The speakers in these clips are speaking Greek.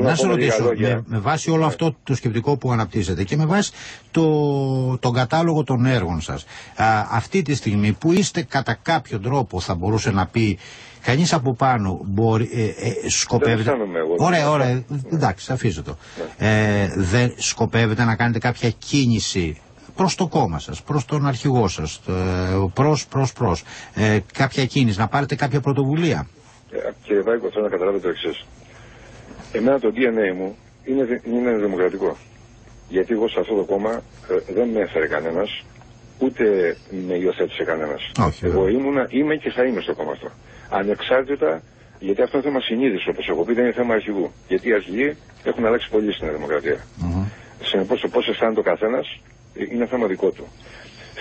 Να σε ρωτήσω, με βάση όλο αυτό το σκεπτικό που αναπτύσσετε και με βάση τον κατάλογο των έργων σας, αυτή τη στιγμή που είστε κατά κάποιο τρόπο, θα μπορούσε να πει κανείς από πάνω, σκοπεύετε... Ωραία, εντάξει, αφήσω το. Δεν σκοπεύετε να κάνετε κάποια κίνηση προς το κόμμα σας, προς τον αρχηγό σας, προς, κάποια κίνηση, να πάρετε κάποια πρωτοβουλία? Κύριε Βάικο, θέλω να καταλάβετε το εξής. Εμένα το DNA μου είναι δημοκρατικό. Γιατί εγώ σε αυτό το κόμμα δεν με έφερε κανένας, ούτε με υιοθέτησε κανένας. Εγώ είμαι και θα είμαι στο κόμμα αυτό. Ανεξάρτητα, γιατί αυτό είναι θέμα συνείδησης, όπως έχω πει, δεν είναι θέμα αρχηγού. Γιατί οι αρχηγοί έχουν αλλάξει πολύ στην δημοκρατία. Συνεπώς το πώς αισθάνεται ο καθένας είναι θέμα δικό του.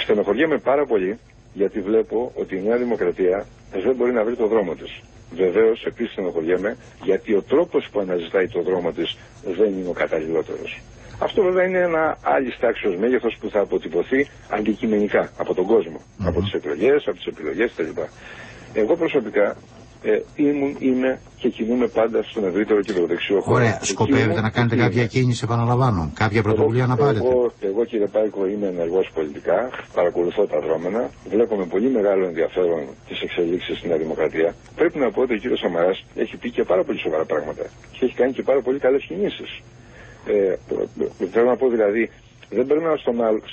Στενοχωριέμαι πάρα πολύ, γιατί βλέπω ότι η Νέα Δημοκρατία δεν μπορεί να βρει το δρόμο της. Βεβαίως, επίσης στενοχωριέμαι, γιατί ο τρόπος που αναζητάει το δρόμο της δεν είναι ο καταλληλότερος. Αυτό βέβαια είναι ένα άλλη τάξης μέγεθος που θα αποτυπωθεί αντικειμενικά από τον κόσμο. Από τις εκλογές, από τις επιλογές κτλ. Εγώ προσωπικά είμαι και κινούμαι πάντα στον ευρύτερο κεντροδεξιό χώρο. Ωραία. Σκοπεύετε να κάνετε κάποια κίνηση, επαναλαμβάνω, κάποια πρωτοβουλία να πάρετε? Εγώ κύριε Πάικο είμαι ενεργός πολιτικά, παρακολουθώ τα δρόμενα, βλέπω με πολύ μεγάλο ενδιαφέρον τις εξελίξεις στην Νέα Δημοκρατία. Πρέπει να πω ότι ο κύριος Σαμαράς έχει πει και πάρα πολύ σοβαρά πράγματα και έχει κάνει και πάρα πολύ καλές κινήσεις. Θέλω να πω δηλαδή, δεν περνάω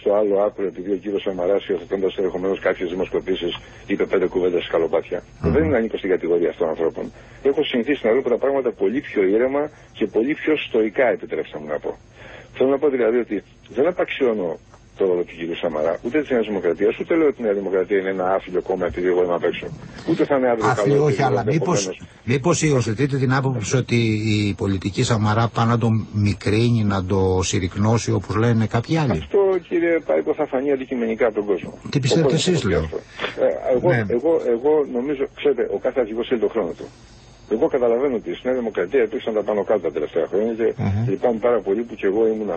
στο άλλο άκρο επειδή ο κύριος Σαμαράς, υιοθετώντας ενδεχομένως κάποιες δημοσκοπήσεις, είπε 5 κουβέντες σκαλοπάτια. Δεν ανήκω στην κατηγορία αυτών των ανθρώπων. Έχω συνηθίσει να βλέπω τα πράγματα πολύ πιο ήρεμα και πολύ πιο στοικά, επιτρέψτε μου να πω. Θέλω να πω δηλαδή ότι δεν απαξιώνω το ρόλο του κ. Σαμαρά, ούτε τη Νέα Δημοκρατία, ούτε λέω ότι η Νέα Δημοκρατία είναι ένα άφιλο κόμμα επειδή εγώ είμαι απ' έξω. Ούτε θα είναι αύριο καλό. Άφιλο, όχι, αλλά μήπως υιοθετείτε την άποψη ότι η πολιτική Σαμαρά πάει να τον μικρύνει, να το συρρυκνώσει όπως λένε κάποιοι άλλοι? Αυτό κύριε Πάικο θα φανεί αντικειμενικά από τον κόσμο. Τι πιστεύετε εσείς, λέω? Εγώ νομίζω, ξέρετε, ο κάθε αρχηγός θέλει τον χρόνο του. Εγώ καταλαβαίνω ότι στη Νέα Δημοκρατία υπήρξαν τα πάνω κάτω τα τελευταία χρόνια και λυπάμαι πάρα πολύ που και εγώ ήμουν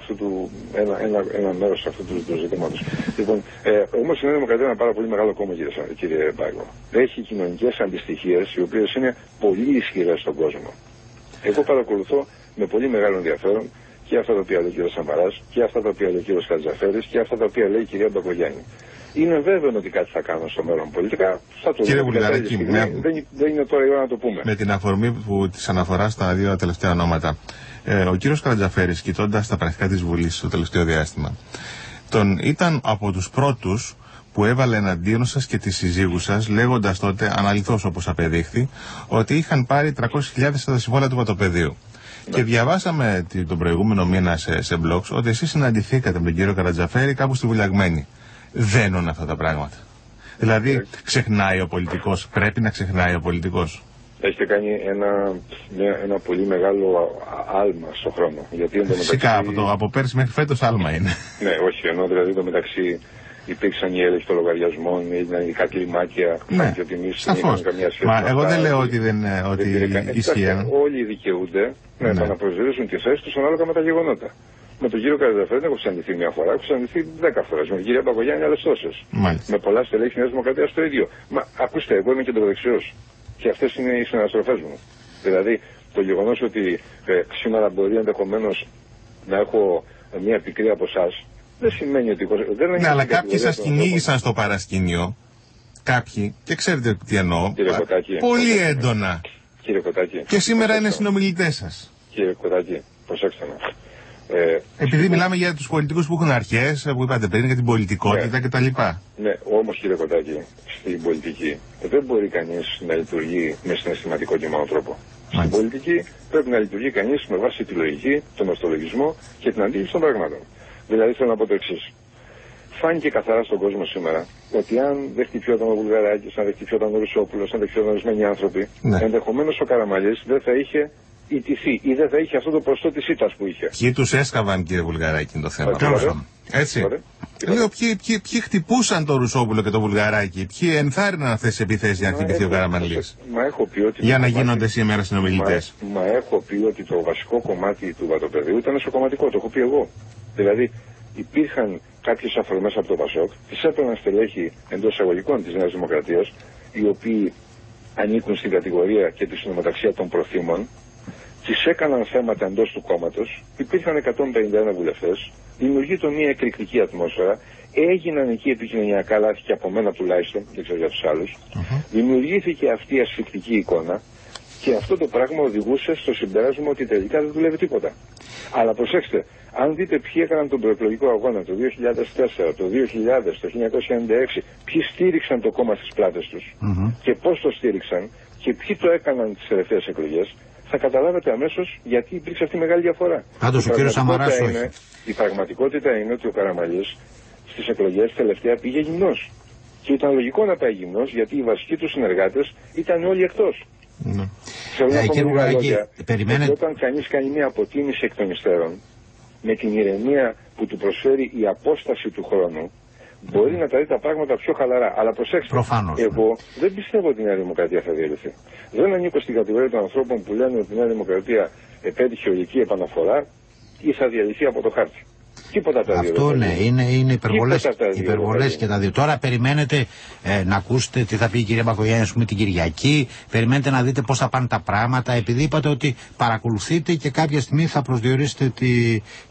ένα μέρος αυτού του ζητήματος. Λοιπόν, όμως η Νέα Δημοκρατία είναι ένα πάρα πολύ μεγάλο κόμμα, κύριε Πάικο. Έχει κοινωνικές αντιστοιχίες οι οποίες είναι πολύ ισχυρές στον κόσμο. Εγώ παρακολουθώ με πολύ μεγάλο ενδιαφέρον και αυτά τα οποία λέει ο κ. Σαμαράς και αυτά τα οποία λέει ο κ. Χατζηαφέρης και αυτά τα οποία λέει η κυρία Μπακογιάννη. Είναι βέβαιο ότι κάτι θα κάνω στο μέλλον πολιτικά. Θα το Κύριε Βουλγαράκη, δεν είναι τώρα η ώρα να το πούμε. Με την αφορμή που της αναφορά στα δύο τελευταία ονόματα, ο κύριος Χατζηαφέρης, κοιτώντας τα πρακτικά της Βουλής το τελευταίο διάστημα, ήταν από τους πρώτους που έβαλε εναντίον σας και τη συζύγου σας, λέγοντας τότε, αναλυθώς όπως απεδείχθη, ότι είχαν πάρει 300.000 στα συμβόλαια του Βατοπεδίου. Και διαβάσαμε τον προηγούμενο μήνα σε blogs ότι εσείς συναντηθήκατε με τον κύριο Χατζηαφέρη κάπου στη Βουλιαγμένη. Δένουν αυτά τα πράγματα. Δηλαδή, ξεχνάει ο πολιτικός, πρέπει να ξεχνάει ο πολιτικός. Έχετε κάνει ένα πολύ μεγάλο άλμα στον χρόνο. Γιατί φυσικά, από πέρσι μέχρι φέτος άλμα είναι. Ναι, όχι, ενώ δηλαδή μεταξύ υπήρξαν οι έλεγχοι των λογαριασμών, έγιναν ειδικά κλιμάκια, κάποια τιμής, σαφώς. Μα εγώ δεν λέω ότι ισχύει. Όλοι δικαιούνται να επαναπροσδιορίσουν τη θέση τους ανάλογα με τα γεγονότα. Με τον κύριο Χατζηαφέρη δεν έχω συναντηθεί μια φορά, έχω συναντηθεί 10 φορές. Με την κυρία Μπακογιάννη άλλες τόσες. Με πολλά στελέχη της Νέας Δημοκρατίας το ίδιο. Μα ακούστε, εγώ είμαι κεντροδεξιός. Και αυτές είναι οι συναστροφές μου. Δηλαδή, το γεγονός ότι σήμερα μπορεί ενδεχομένως να έχω μια πικρία από εσάς, δεν σημαίνει ότι. Ναι, αλλά κάποιοι σας κυνήγησαν στο παρασκήνιο. Κάποιοι, και ξέρετε τι εννοώ. Πολύ έντονα. Κύριε Κοτάκη. Και σήμερα είναι συνομιλητές σας. Κύριε Κοτάκη, προσέξτε με. Επειδή μιλάμε για τους πολιτικούς που έχουν αρχές, που είπατε πριν, για την πολιτικότητα κτλ. Ναι, όμως κύριε Κοτάκη, στην πολιτική δεν μπορεί κανείς να λειτουργεί με συναισθηματικό και μόνο τρόπο. Στην πολιτική πρέπει να λειτουργεί κανείς με βάση τη λογική, τον ορθολογισμό και την αντίληψη των πραγμάτων. Δηλαδή θέλω να πω το εξής. Φάνηκε καθαρά στον κόσμο σήμερα ότι αν δεν χτυπιόταν ο Βουλγαράκης, αν δεν χτυπιόταν ο Ρουσόπουλος, αν δεν χτυπιόταν ορισμένοι άνθρωποι, ενδεχομένως ο Καραμανλής δεν θα είχε ιτηθεί ή δεν θα είχε αυτό το ποσοστό της ήττας που είχε. Ποιοι τους έσκαβαν, κύριε Βουλγαράκη, το θέμα. Έτσι. Λέω, ποιοι χτυπούσαν τον Ρουσόπουλο και τον Βουλγαράκη, ποιοι ενθάρρυναν αυτές τις επιθέσεις για να χτυπηθεί ο Καραμανλής. Για να γίνονται σήμερα συνομιλητές. Μα έχω πει ότι το βασικό κομμάτι του Βατοπεδίου ήταν εσωκομματικό, το έχω πει εγώ. Δηλαδή υπήρχαν κάποιες αφορμές από το ΠΑΣΟΚ, τις έπαιρναν στελέχη εντός εισαγωγικών της Νέας Δημοκρατίας, οι οποίοι ανήκουν στην κατηγορία και τη συνομοταξία των προθήμων, τις έκαναν θέματα εντός του κόμματος, υπήρχαν 151 βουλευτές, δημιουργείται μια εκρηκτική ατμόσφαιρα, έγιναν εκεί επικοινωνιακά λάθη και από μένα τουλάχιστον, δεν ξέρω για τους άλλους, δημιουργήθηκε αυτή η ασφυκτική εικόνα και αυτό το πράγμα οδηγούσε στο συμπέρασμα ότι τελικά δεν δουλεύει τίποτα. Αλλά προσέξτε, αν δείτε ποιοι έκαναν τον προεκλογικό αγώνα το 2004, το 2000, το 1996, ποιοι στήριξαν το κόμμα στις πλάτες τους και πώς το στήριξαν και ποιοι το έκαναν τις τελευταίες εκλογές, θα καταλάβετε αμέσως γιατί υπήρξε αυτή η μεγάλη διαφορά. Πάντως ο κύριος Σαμαράς όχι. Η πραγματικότητα είναι ότι ο Καραμανλής στις εκλογές τελευταία πήγε γυμνός. Και ήταν λογικό να πάει γυμνός γιατί οι βασικοί του συνεργάτες ήταν όλοι εκτός. Θέλω να πω με λόγια, ότι όταν κανείς κάνει μια αποτίμηση εκ των υστέρων, με την ηρεμία που του προσφέρει η απόσταση του χρόνου, μπορεί να τα δει τα πράγματα πιο χαλαρά. Αλλά προσέξτε, προφανώς, εγώ δεν πιστεύω ότι η Νέα Δημοκρατία θα διαλυθεί. Δεν ανήκω στην κατηγορία των ανθρώπων που λένε ότι η Νέα Δημοκρατία επέτυχε ολική επαναφορά ή θα διαλυθεί από το χάρτη. Τίποτα τα δύο. Αυτό ναι, είναι υπερβολές και τα δύο. Τώρα περιμένετε να ακούσετε τι θα πει η κυρία Μπακογιάννη, ας πούμε, την Κυριακή. Περιμένετε να δείτε πώς θα πάνε τα πράγματα. Επειδή είπατε ότι παρακολουθείτε και κάποια στιγμή θα προσδιορίσετε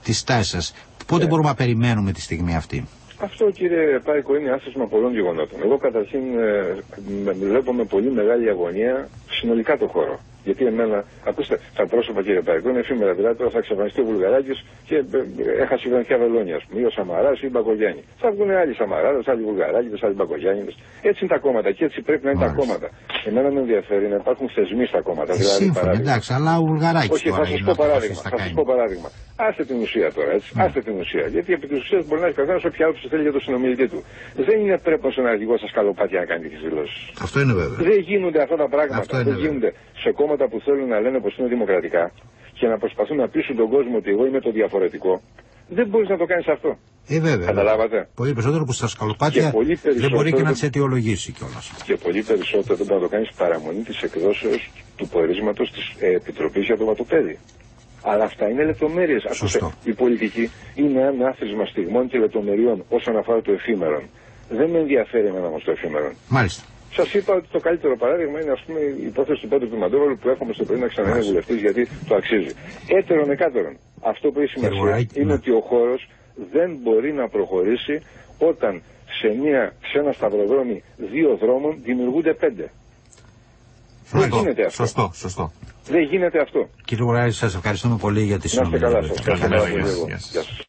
τη στάση σας. Πότε μπορούμε να περιμένουμε τη στιγμή αυτή? Αυτό, κύριε Πάικο, είναι άσχημα πολλών γεγονότων. Εγώ καταρχήν βλέπω με πολύ μεγάλη αγωνία συνολικά το χώρο. Γιατί εμένα, ακούστε, τα πρόσωπα, κύριε Πάικο, είναι εφήμερα. Δηλαδή τώρα θα εξαφανιστεί ο Βουλγαράκης και έχασε η κυβερνητική Αβελόνια, ας πούμε, ή ο Σαμαράς ή η Μπακογιάννη. Θα βγουν άλλοι Σαμαράδες, άλλοι Βουλγαράκηδες, άλλοι Μπακογιάννηδες. Έτσι είναι τα κόμματα και έτσι πρέπει να είναι τα κόμματα. Εμένα με ενδιαφέρει να υπάρχουν θεσμοί στα κόμματα. Δηλαδή, εντάξει, αλλά ο Βουλγαράκης. Όχι, θα σας πω παράδειγμα. Άστε την ουσία τώρα, έτσι. Άστε την ουσία. Γιατί επί της ουσίας μπορεί να έχει καθένας όποια άποψη θέλει για τον συνομιλητή του. Δεν είναι πρέπει στον αρχηγό σας καλοπάτια να κάνει τις δηλώσεις. Αυτό είναι βέβαιο. Δεν γίνονται αυτά τα πράγματα. Δεν γίνονται σε κόμματα που θέλουν να λένε πως είναι δημοκρατικά και να προσπαθούν να πείσουν τον κόσμο ότι εγώ είμαι το διαφορετικό. Δεν μπορείς να το κάνεις αυτό. Βέβαια. Καταλάβατε. Πολύ περισσότερο που στα σκαλοπάτια δεν μπορεί και να τις αιτιολογήσει κιόλας. Και πολύ περισσότερο δεν μπορεί να το κάνεις παραμονή της εκδόσεως του πορίσματος της Επιτροπής για το Βατοπέδι. Αλλά αυτά είναι λεπτομέρειες. Η πολιτική είναι ένα άθροισμα στιγμών και λεπτομεριών όσον αφορά το εφήμερον. Δεν με ενδιαφέρει εμένα όμως το εφήμερον. Μάλιστα. Σας είπα ότι το καλύτερο παράδειγμα είναι, ας πούμε, η υπόθεση του Πέτρου του Μαντόβολου που έχουμε στο πρωί να ξαναείνει βουλευτής γιατί το αξίζει. Έτερον εκάτερον. Αυτό που έχει σημασία είναι ότι ο χώρος δεν μπορεί να προχωρήσει όταν σε ένα σταυροδρόμι 2 δρόμων δημιουργούνται 5. Δεν γίνεται αυτό. Σωστό. Δεν γίνεται αυτό. Κύριε Βουλγαράκη, σας ευχαριστούμε πολύ για τη συνομιλία. Να είστε καλά σας.